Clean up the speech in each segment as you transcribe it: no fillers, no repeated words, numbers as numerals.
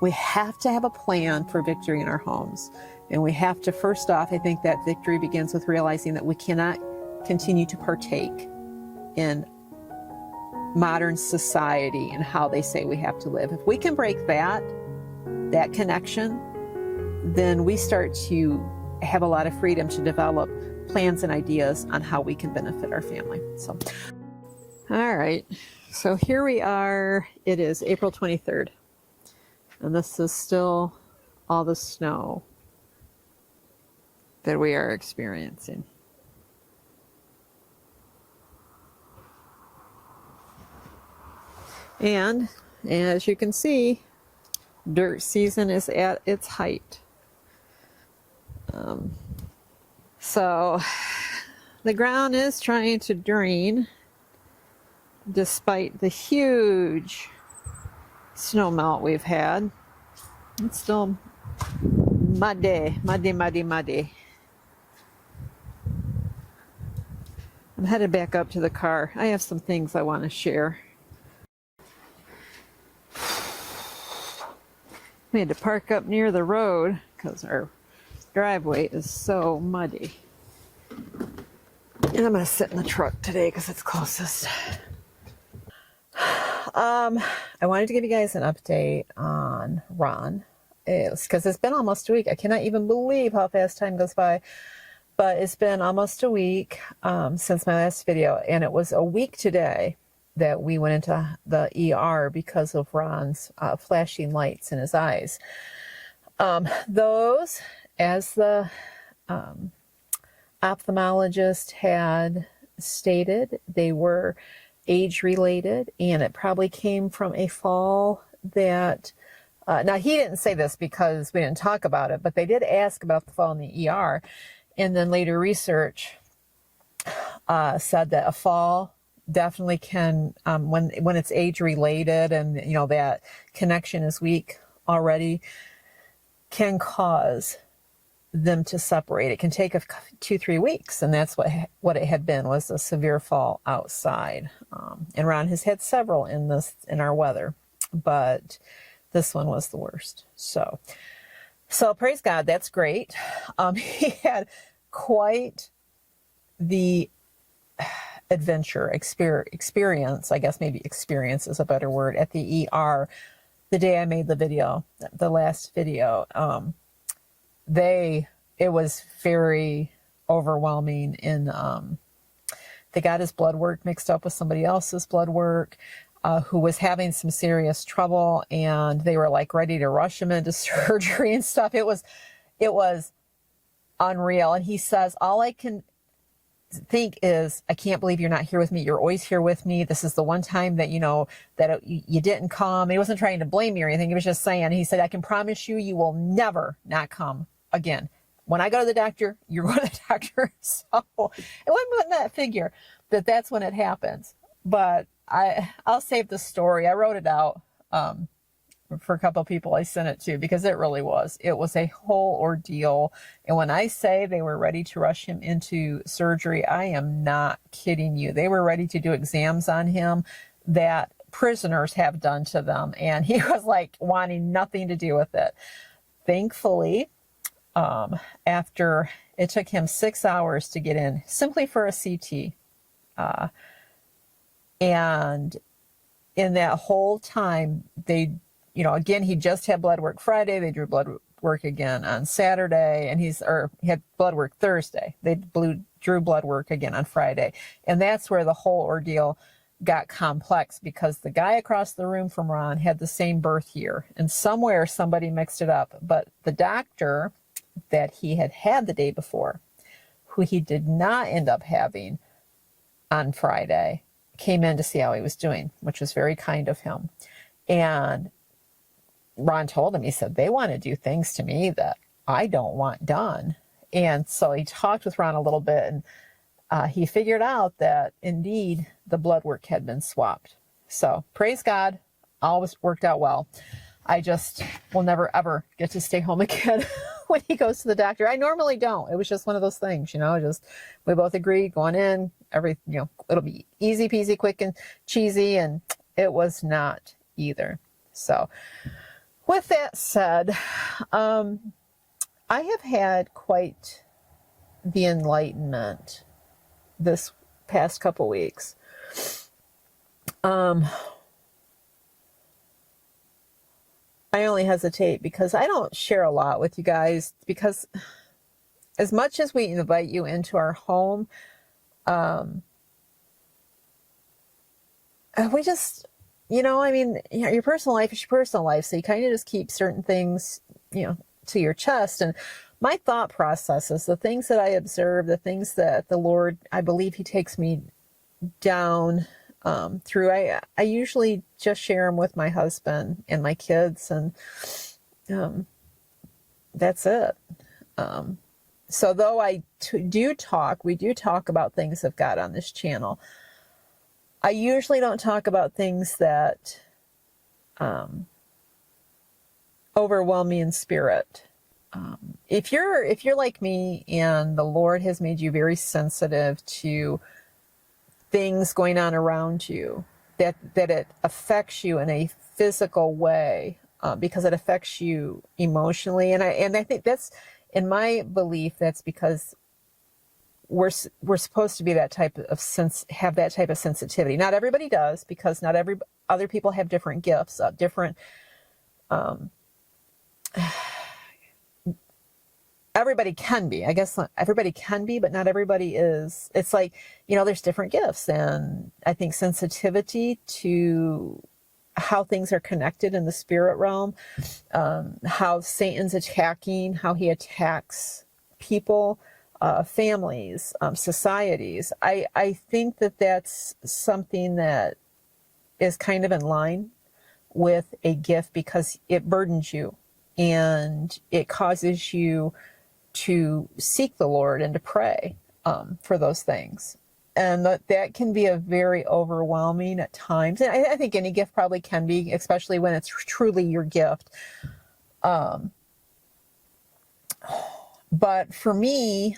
we have to have a plan for victory in our homes. And we have to, first off, I think that victory begins with realizing that we cannot continue to partake in modern society and how they say we have to live. If we can break that connection, then we start to have a lot of freedom to develop plans and ideas on how we can benefit our family. So, all right, so here we are. It is April 23rd, and this is still all the snow that we are experiencing. And as you can see, dirt season is at its height. So the ground is trying to drain despite the huge snow melt we've had. It's still muddy, muddy, muddy, muddy. I'm headed back up to the car. I have some things I want to share. We had to park up near the road because our driveway is so muddy. And I'm going to sit in the truck today because it's closest. I wanted to give you guys an update on Ron. Because it's been almost a week. I cannot even believe how fast time goes by. But it's been almost a week since my last video. And it was a week today that we went into the ER because of Ron's flashing lights in his eyes. Those, as the ophthalmologist had stated, they were age-related, and it probably came from a fall that, now he didn't say this because we didn't talk about it, but they did ask about the fall in the ER, and then later research said that a fall definitely can, when it's age related and you know that connection is weak already, can cause them to separate. It can take 2-3 weeks, and that's what it had been, was a severe fall outside. And Ron has had several in our weather, but this one was the worst. So praise God, that's great. He had quite the adventure experience, I guess maybe experience is a better word, at the ER the day I made the video, the last video. It was very overwhelming. They got his blood work mixed up with somebody else's blood work, who was having some serious trouble, and they were like ready to rush him into surgery and stuff. It was unreal. And he says, all I can think is, I can't believe you're not here with me. You're always here with me. This is the one time that, you didn't come. He wasn't trying to blame me or anything. He was just saying, he said, I can promise you, you will never not come again. When I go to the doctor, you're going to the doctor. So it wasn't putting that figure that's when it happens. But I'll save the story. I wrote it out for a couple of people I sent it to, because it really was. It was a whole ordeal. And when I say they were ready to rush him into surgery, I am not kidding you. They were ready to do exams on him that prisoners have done to them. And he was like wanting nothing to do with it. Thankfully, after it took him 6 hours to get in simply for a CT. And in that whole time, they, again, he just had blood work Friday. They drew blood work again on Saturday, and he had blood work Thursday. They drew blood work again on Friday. And that's where the whole ordeal got complex, because the guy across the room from Ron had the same birth year, and somewhere somebody mixed it up. But the doctor that he had the day before, who he did not end up having on Friday, came in to see how he was doing, which was very kind of him. And Ron told him, he said, they want to do things to me that I don't want done. And so he talked with Ron a little bit, and he figured out that indeed the blood work had been swapped. So praise God, all was worked out well. I just will never ever get to stay home again when he goes to the doctor. I normally don't. It was just one of those things, we both agreed going in, it'll be easy peasy, quick and cheesy, and it was not either. So With that said, I have had quite the enlightenment this past couple weeks. I only hesitate because I don't share a lot with you guys, because as much as we invite you into our home, we just, I mean, your personal life is your personal life. So you kind of just keep certain things, to your chest. And my thought processes, the things that I observe, the things that the Lord, I believe he takes me down through, I usually just share them with my husband and my kids, and that's it. So though we do talk about things of God on this channel, I usually don't talk about things that overwhelm me in spirit. If you're like me and the Lord has made you very sensitive to things going on around you, that it affects you in a physical way, because it affects you emotionally, and I think that's, in my belief, that's because we're supposed to be that type of have that type of sensitivity. Not everybody does, because not other people have different gifts, different. Everybody can be, I guess. Everybody can be, but not everybody is. It's like, there's different gifts, and I think sensitivity to how things are connected in the spirit realm, how Satan's attacking, how he attacks people, families, societies. I think that that's something that is kind of in line with a gift, because it burdens you and it causes you to seek the Lord and to pray for those things. And that can be a very overwhelming at times. And I think any gift probably can be, especially when it's truly your gift. But for me,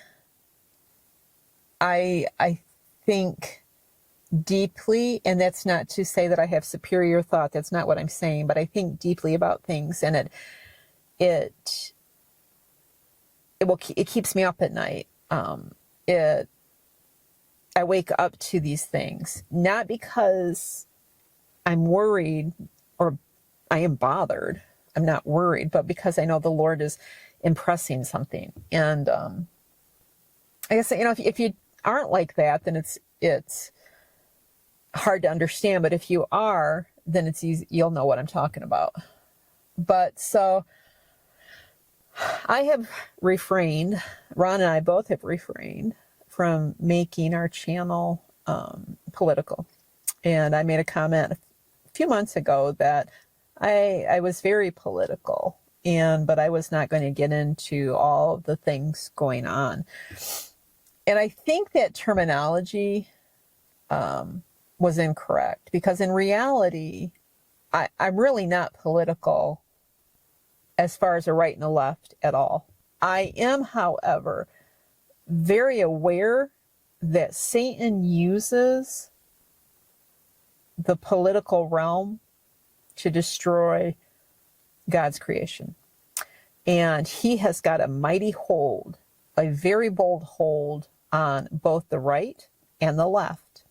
I think deeply, and that's not to say that I have superior thought. That's not what I'm saying. But I think deeply about things, and it keeps me up at night. I wake up to these things, not because I'm worried or I am bothered. I'm not worried, but because I know the Lord is impressing something. And I guess, if you aren't like that, then it's hard to understand. But if you are, then it's easy. You'll know what I'm talking about. But so I have refrained. Ron and I both have refrained from making our channel political. And I made a comment a few months ago that I was very political, but I was not going to get into all the things going on. And I think that terminology was incorrect, because in reality, I'm really not political as far as a right and a left at all. I am, however, very aware that Satan uses the political realm to destroy God's creation. And he has got a mighty hold, a very bold hold on both the right and the left.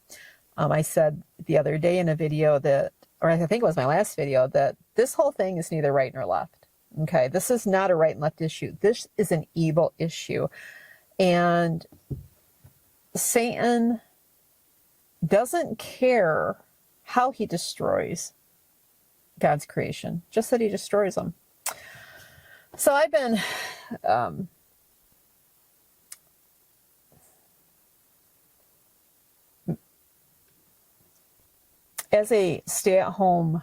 I said the other day in a video that, or I think it was my last video, that this whole thing is neither right nor left. Okay, this is not a right and left issue. This is an evil issue. And Satan doesn't care how he destroys God's creation, just that he destroys them. So I've been as a stay-at-home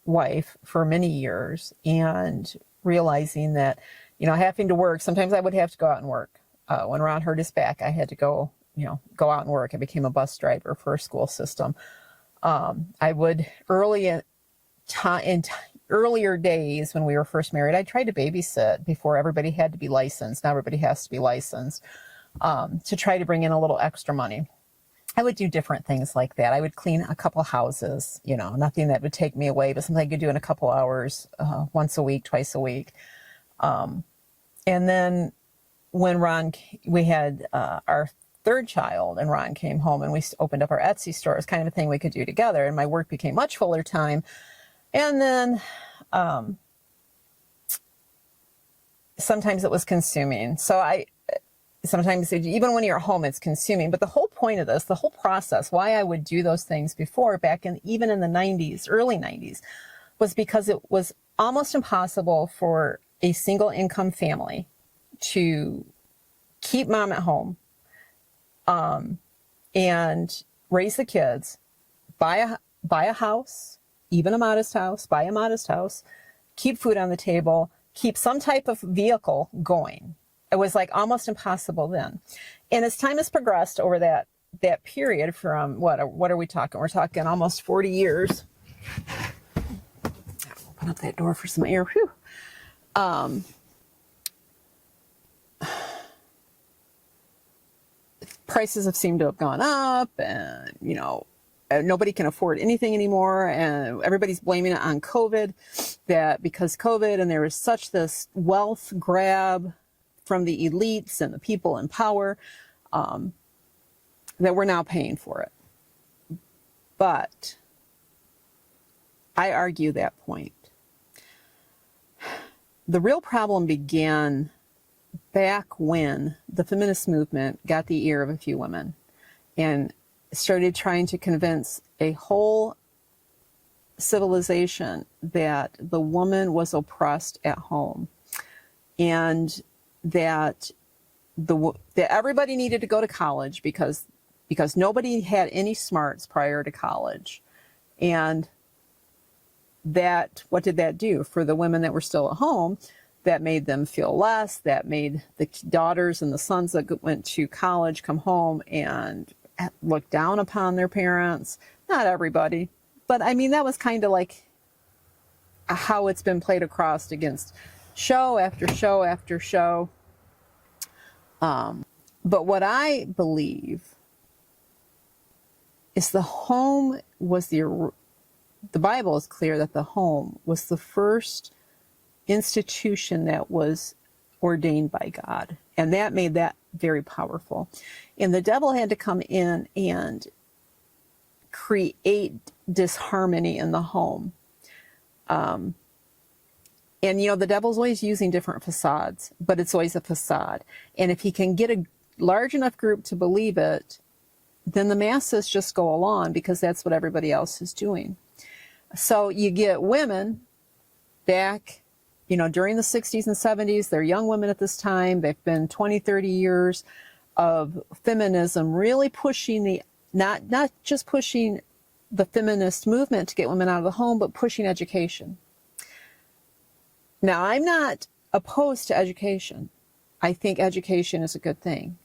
wife for many years, and realizing that, having to work, sometimes I would have to go out and work. When Ron hurt his back, I had to go out and work. I became a bus driver for a school system. I would in earlier days when we were first married, I tried to babysit before everybody had to be licensed. Now everybody has to be licensed, to try to bring in a little extra money. I would do different things like that. I would clean a couple houses, you know, nothing that would take me away, but something I could do in a couple hours, once a week, twice a week. And then when we had our third child, and Ron came home, and we opened up our Etsy store. It was kind of a thing we could do together, and my work became much fuller time. And then sometimes it was consuming. So sometimes even when you're at home, it's consuming. But the whole point of this, the whole process, why I would do those things before, even in the 90s, early 90s, was because it was almost impossible for a single income family to keep mom at home, and raise the kids, buy a house, even a modest house, buy a modest house, keep food on the table, keep some type of vehicle going. It was like almost impossible then. And as time has progressed over that period from what are we talking? We're talking almost 40 years. Open up that door for some air. Whew. Prices have seemed to have gone up, and, you know, nobody can afford anything anymore, and everybody's blaming it on COVID, that because COVID, and there was such this wealth grab from the elites and the people in power, that we're now paying for it. But I argue that point. The real problem began back when the feminist movement got the ear of a few women and started trying to convince a whole civilization that the woman was oppressed at home, and that everybody needed to go to college because nobody had any smarts prior to college. And that, what did that do for the women that were still at home? That made them feel less. That made the daughters and the sons that went to college come home and look down upon their parents. Not everybody, but I mean, that was kind of like how it's been played across against show after show after show. But what I believe is the home was the Bible is clear that the home was the first institution that was ordained by God. And that made that very powerful. And the devil had to come in and create disharmony in the home. And, you know, the devil's always using different facades, but it's always a facade. And if he can get a large enough group to believe it, then the masses just go along because that's what everybody else is doing. So you get women back, you know, during the 60s and 70s, they're young women at this time. They've been 20, 30 years of feminism, really pushing not just pushing the feminist movement to get women out of the home, but pushing education. Now, I'm not opposed to education. I think education is a good thing.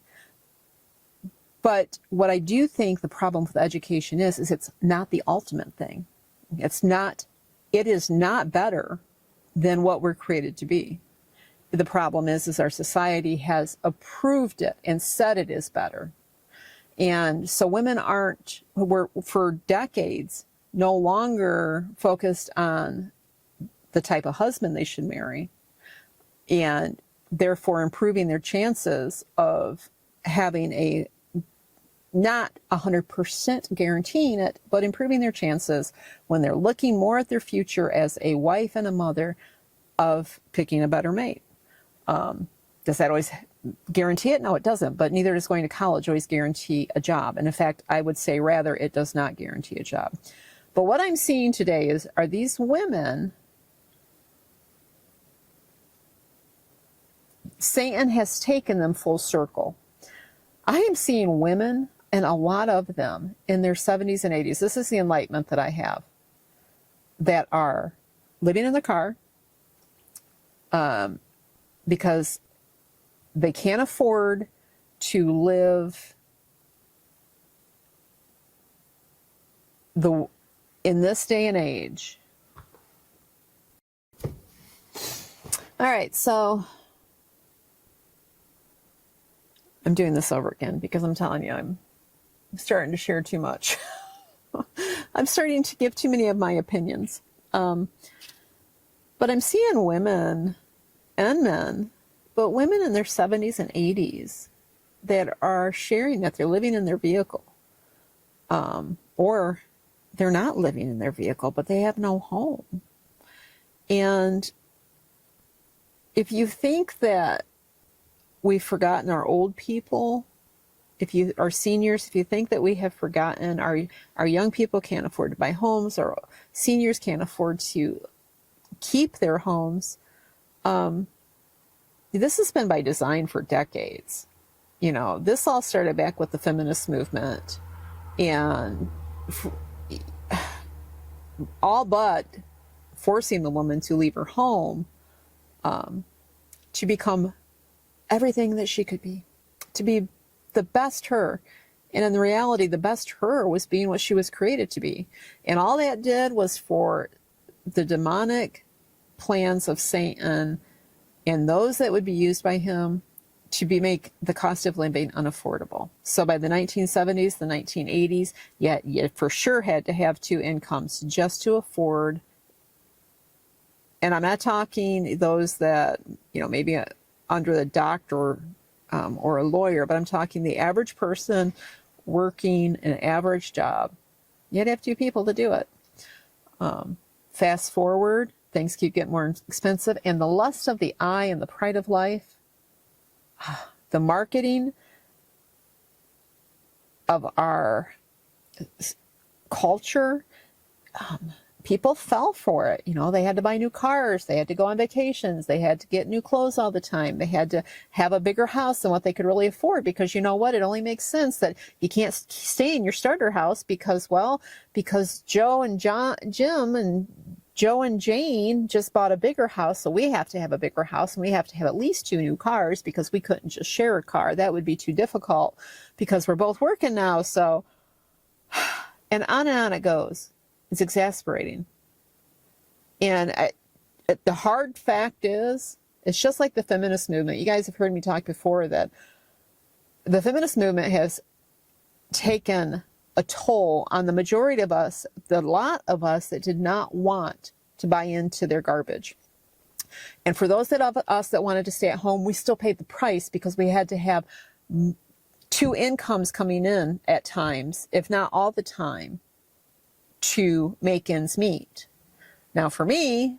But what I do think the problem with education is it's not the ultimate thing. It is not better than what we're created to be. The problem is our society has approved it and said it is better. And so women were for decades no longer focused on the type of husband they should marry, and therefore improving their chances of having a, not 100% guaranteeing it, but improving their chances when they're looking more at their future as a wife and a mother of picking a better mate. Does that always guarantee it? No, it doesn't. But neither does going to college always guarantee a job. And in fact, I would say rather it does not guarantee a job. But what I'm seeing today are these women, Satan has taken them full circle. I am seeing women, and a lot of them in their 70s and 80s, this is the enlightenment that I have, that are living in the car because they can't afford to live in this day and age. All right, so I'm doing this over again because I'm telling you, starting to share too much. I'm starting to give too many of my opinions. But I'm seeing women and men, but women in their 70s and 80s that are sharing that they're living in their vehicle. Or they're not living in their vehicle, but they have no home. And if you think that we've forgotten our old people, if you are seniors, if you think that we have forgotten our young people can't afford to buy homes, or seniors can't afford to keep their homes, this has been by design for decades. You know, this all started back with the feminist movement, and all but forcing the woman to leave her home to become everything that she could be, to be the best her. And in the reality, the best her was being what she was created to be. And all that did was for the demonic plans of Satan and those that would be used by him to make the cost of living unaffordable. So by the 1970s, the 1980s, you for sure had to have two incomes just to afford. And I'm not talking those that, you know, maybe under the doctor or a lawyer, but I'm talking the average person working an average job. You'd have two people to do it. Fast forward, things keep getting more expensive, and the lust of the eye and the pride of life, the marketing of our culture, people fell for it. You know, they had to buy new cars, they had to go on vacations, they had to get new clothes all the time, they had to have a bigger house than what they could really afford, because you know what, it only makes sense that you can't stay in your starter house because Joe and Jim and Joe and Jane just bought a bigger house, so we have to have a bigger house, and we have to have at least two new cars because we couldn't just share a car. That would be too difficult because we're both working now. So, and on it goes. It's exasperating. And the hard fact is, it's just like the feminist movement. You guys have heard me talk before that the feminist movement has taken a toll on the majority of us, the lot of us that did not want to buy into their garbage. And for those of us that wanted to stay at home, we still paid the price because we had to have two incomes coming in at times, if not all the time, to make ends meet. Now for me,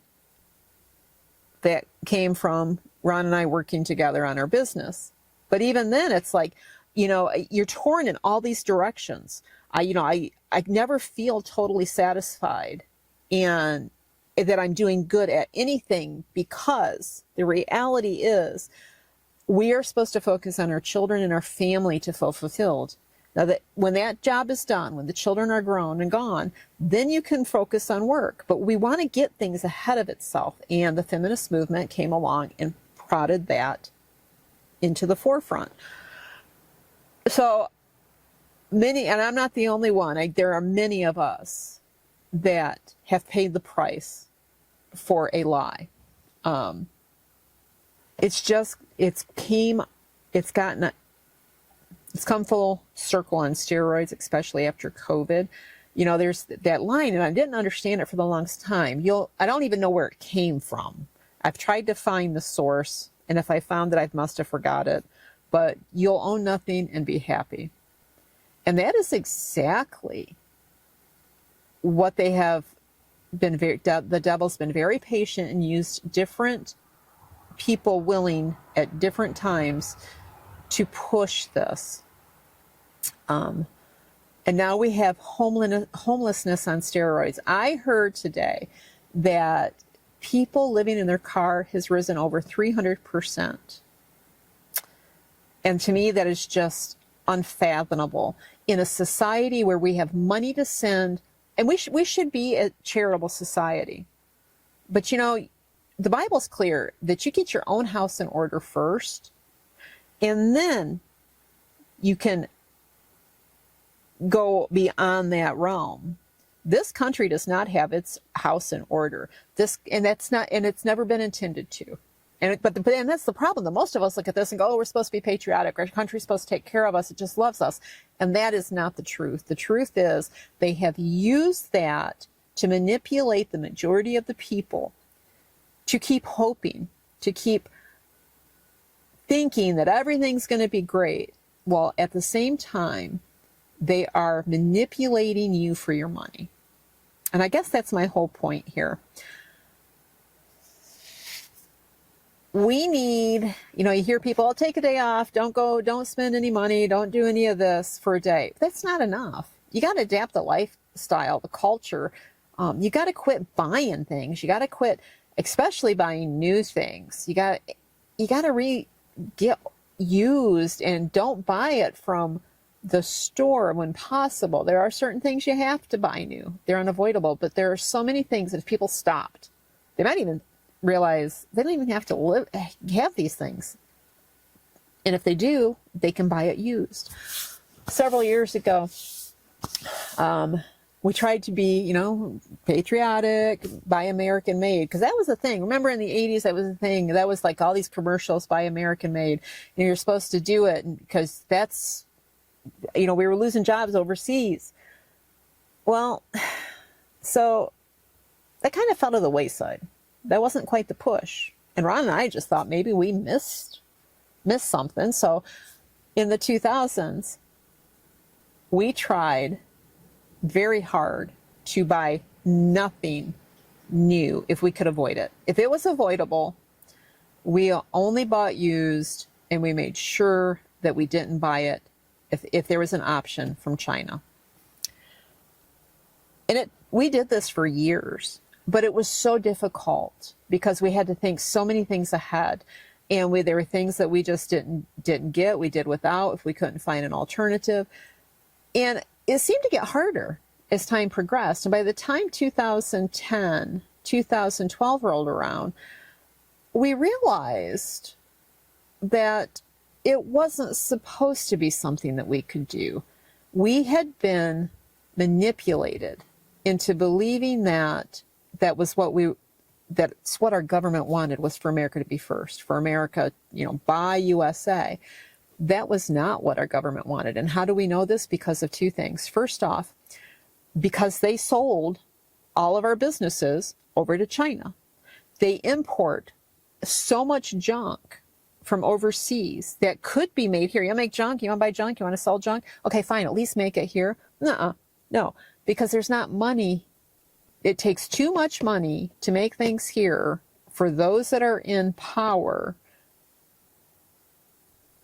that came from Ron and I working together on our business. But even then, it's like, you know, you're torn in all these directions. I never feel totally satisfied and that I'm doing good at anything, because the reality is we are supposed to focus on our children and our family to feel fulfilled. Now, that when that job is done, when the children are grown and gone, then you can focus on work. But we want to get things ahead of itself. And the feminist movement came along and prodded that into the forefront. So many, and I'm not the only one, there are many of us that have paid the price for a lie. It's come full circle on steroids, especially after COVID. You know, there's that line, and I didn't understand it for the longest time. I don't even know where it came from. I've tried to find the source, and if I found it, I must have forgot it. But you'll own nothing and be happy. And that is exactly what they have been the devil's been very patient and used different people willing at different times to push this. And now we have homelessness on steroids. I heard today that people living in their car has risen over 300%. And to me, that is just unfathomable. In a society where we have money to send, and we should be a charitable society. But you know, the Bible's clear that you get your own house in order first, and then you can go beyond that realm. This country does not have its house in order. And it's never been intended to. But that's the problem. That most of us look at this and go, oh, we're supposed to be patriotic. Our country's supposed to take care of us. It just loves us. And that is not the truth. The truth is they have used that to manipulate the majority of the people to keep hoping, to keep thinking that everything's going to be great. While at the same time, they are manipulating you for your money. And I guess that's my whole point here. We need, you hear people, I'll take a day off, don't spend any money, don't do any of this for a day. That's not enough. You got to adapt the lifestyle, the culture. You got to quit buying things. You got to quit, especially buying new things. You got to get used, and don't buy it from the store when possible. There are certain things you have to buy new. They're unavoidable, but there are so many things that if people stopped, they might even realize they don't even have to have these things. And if they do, they can buy it used. Several years ago, we tried to be, patriotic, buy American made, because that was the thing. Remember in the 80s, that was the thing. That was like all these commercials, buy American made. And you're supposed to do it because that's, we were losing jobs overseas. Well, so that kind of fell to the wayside. That wasn't quite the push. And Ron and I just thought maybe we missed something. So in the 2000s, we tried very hard to buy nothing new if we could avoid it. If it was avoidable, we only bought used, and we made sure that we didn't buy it if there was an option from China. And we did this for years. But it was so difficult because we had to think so many things ahead. And there were things that we just didn't get, we did without if we couldn't find an alternative. And it seemed to get harder as time progressed. And by the time 2010, 2012 rolled around, we realized that it wasn't supposed to be something that we could do. We had been manipulated into believing that's what our government wanted, was for America to be first, for America, buy USA. That was not what our government wanted. And how do we know this? Because of two things. First off, because they sold all of our businesses over to China. They import so much junk from overseas that could be made here. You want to make junk? You want to buy junk? You want to sell junk? Okay, fine. At least make it here. No, because there's not money. It takes too much money to make things here for those that are in power,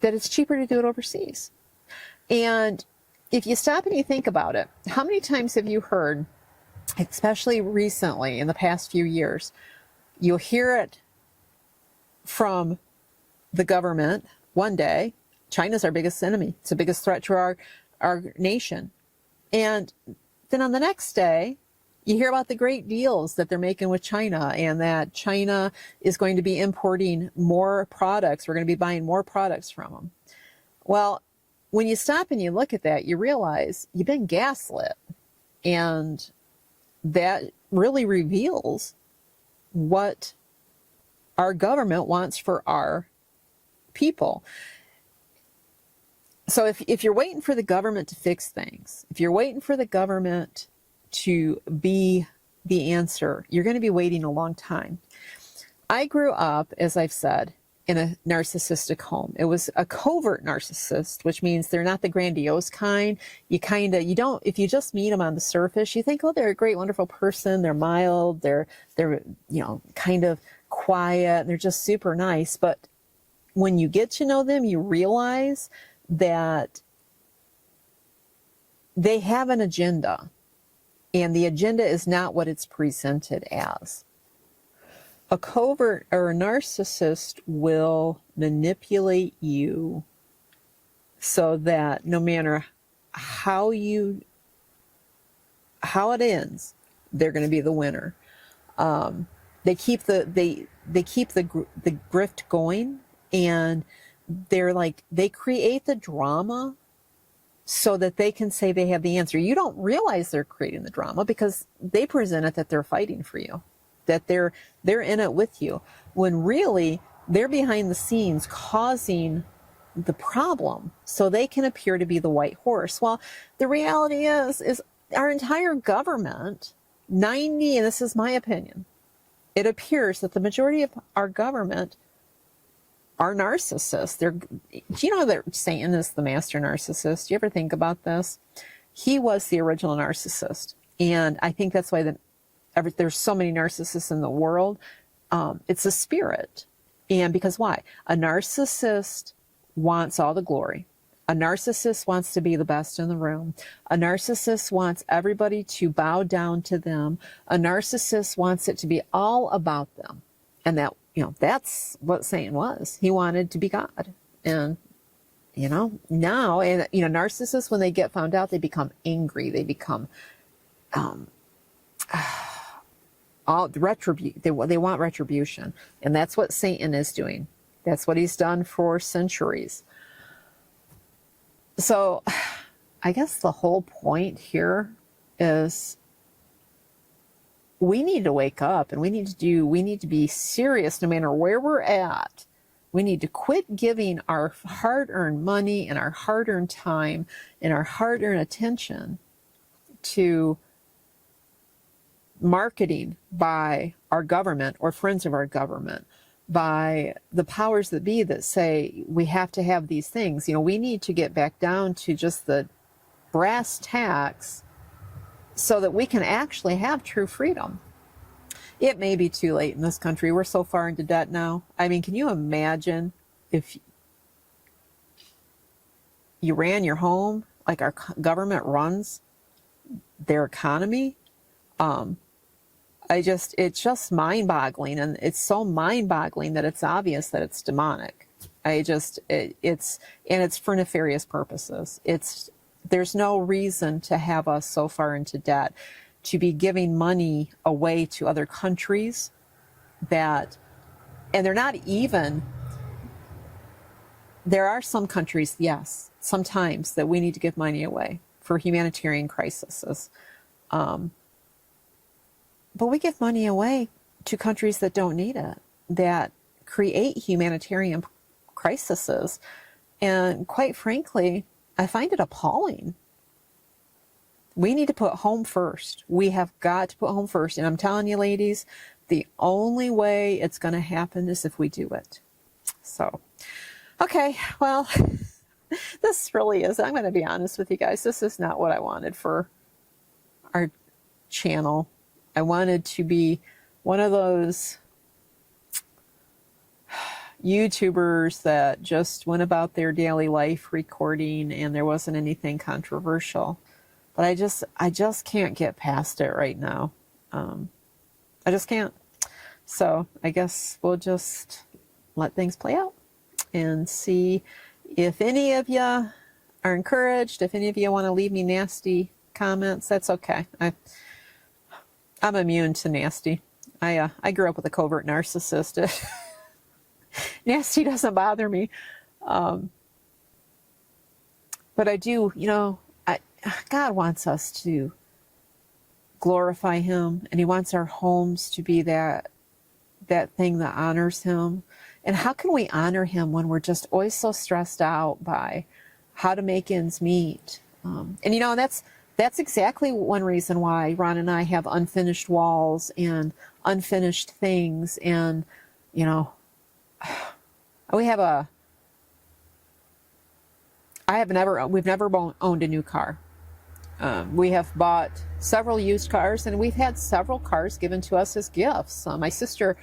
that it's cheaper to do it overseas. And if you stop and you think about it, how many times have you heard, especially recently in the past few years, you'll hear it from the government one day, China's our biggest enemy. It's the biggest threat to our nation. And then on the next day, you hear about the great deals that they're making with China, and that China is going to be importing more products. We're going to be buying more products from them. Well, when you stop and you look at that, you realize you've been gaslit. And that really reveals what our government wants for our people. So if you're waiting for the government to fix things, if you're waiting for the government to be the answer, you're going to be waiting a long time. I grew up, as I've said, in a narcissistic home. It was a covert narcissist, which means they're not the grandiose kind. You don't, if you just meet them on the surface, you think, oh, they're a great, wonderful person. They're mild. They're kind of quiet. And they're just super nice. But when you get to know them, you realize that they have an agenda. And the agenda is not what it's presented as. A covert or a narcissist will manipulate you so that no matter how it ends, they're going to be the winner. They keep the grift going, and they create the drama so that they can say they have the answer. You don't realize they're creating the drama because they present it that they're fighting for you, that they're in it with you, when really They're behind the scenes causing the problem so they can appear to be the white horse. Well, the reality is our entire government, 90, and this is my opinion, it appears that the majority of our government are narcissists. Do you know that Satan is the master narcissist? Do you ever think about this? He was the original narcissist. And I think that's why there's so many narcissists in the world. It's a spirit. And because why? A narcissist wants all the glory. A narcissist wants to be the best in the room. A narcissist wants everybody to bow down to them. A narcissist wants it to be all about them. And that's what Satan was. He wanted to be God. And, now, narcissists, when they get found out, they become angry. They become, they want retribution. And that's what Satan is doing. That's what he's done for centuries. So I guess the whole point here is we need to wake up, and we need to be serious no matter where we're at. We need to quit giving our hard-earned money and our hard-earned time and our hard-earned attention to marketing by our government or friends of our government, by the powers that be that say we have to have these things. We need to get back down to just the brass tacks so that we can actually have true freedom. It may be too late in this country. We're so far into debt now. I mean, can you imagine if you ran your home like our government runs their economy? It's just mind-boggling, and it's so mind-boggling that it's obvious that it's demonic. It's for nefarious purposes. There's no reason to have us so far into debt, to be giving money away to other countries and they're not even, there are some countries, yes, sometimes that we need to give money away for humanitarian crises. But we give money away to countries that don't need it, that create humanitarian crises. And quite frankly, I find it appalling. We need to put home first. We have got to put home first. And I'm telling you, ladies, the only way it's going to happen is if we do it. So, okay, well, this really is, I'm going to be honest with you guys, this is not what I wanted for our channel. I wanted to be one of those YouTubers that just went about their daily life recording and there wasn't anything controversial. But I just can't get past it right now. I just can't. So I guess we'll just let things play out and see if any of you are encouraged. If any of you want to leave me nasty comments, that's okay. I'm immune to nasty. I grew up with a covert narcissist. Nasty doesn't bother me. But I do, God wants us to glorify him, and he wants our homes to be that thing that honors him. And how can we honor him when we're just always so stressed out by how to make ends meet? And that's exactly one reason why Ron and I have unfinished walls and unfinished things. And, we've never owned a new car. We have bought several used cars, and we've had several cars given to us as gifts. My sister,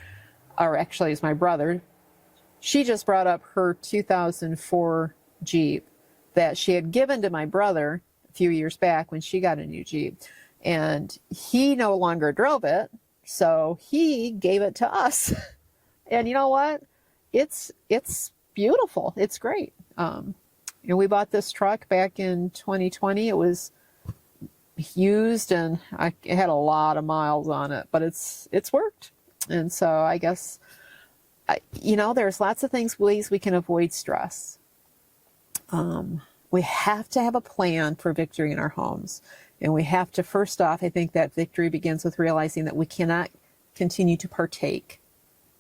or actually it's my brother, she just brought up her 2004 Jeep that she had given to my brother a few years back when she got a new Jeep. And he no longer drove it, so he gave it to us. And you know what? It's beautiful. It's great. We bought this truck back in 2020. It was used, and it had a lot of miles on it, but it's worked. And so I guess, there's lots of ways we can avoid stress. We have to have a plan for victory in our homes. And we have to, first off, I think that victory begins with realizing that we cannot continue to partake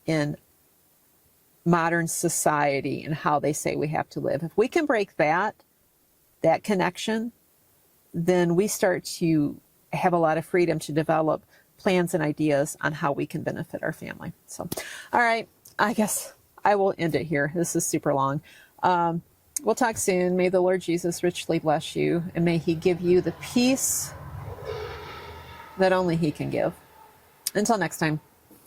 in modern society and how they say we have to live. If we can break that connection, then we start to have a lot of freedom to develop plans and ideas on how we can benefit our family. So, all right, I guess I will end it here. This is super long. We'll talk soon. May the Lord Jesus richly bless you, and may he give you the peace that only he can give. Until next time.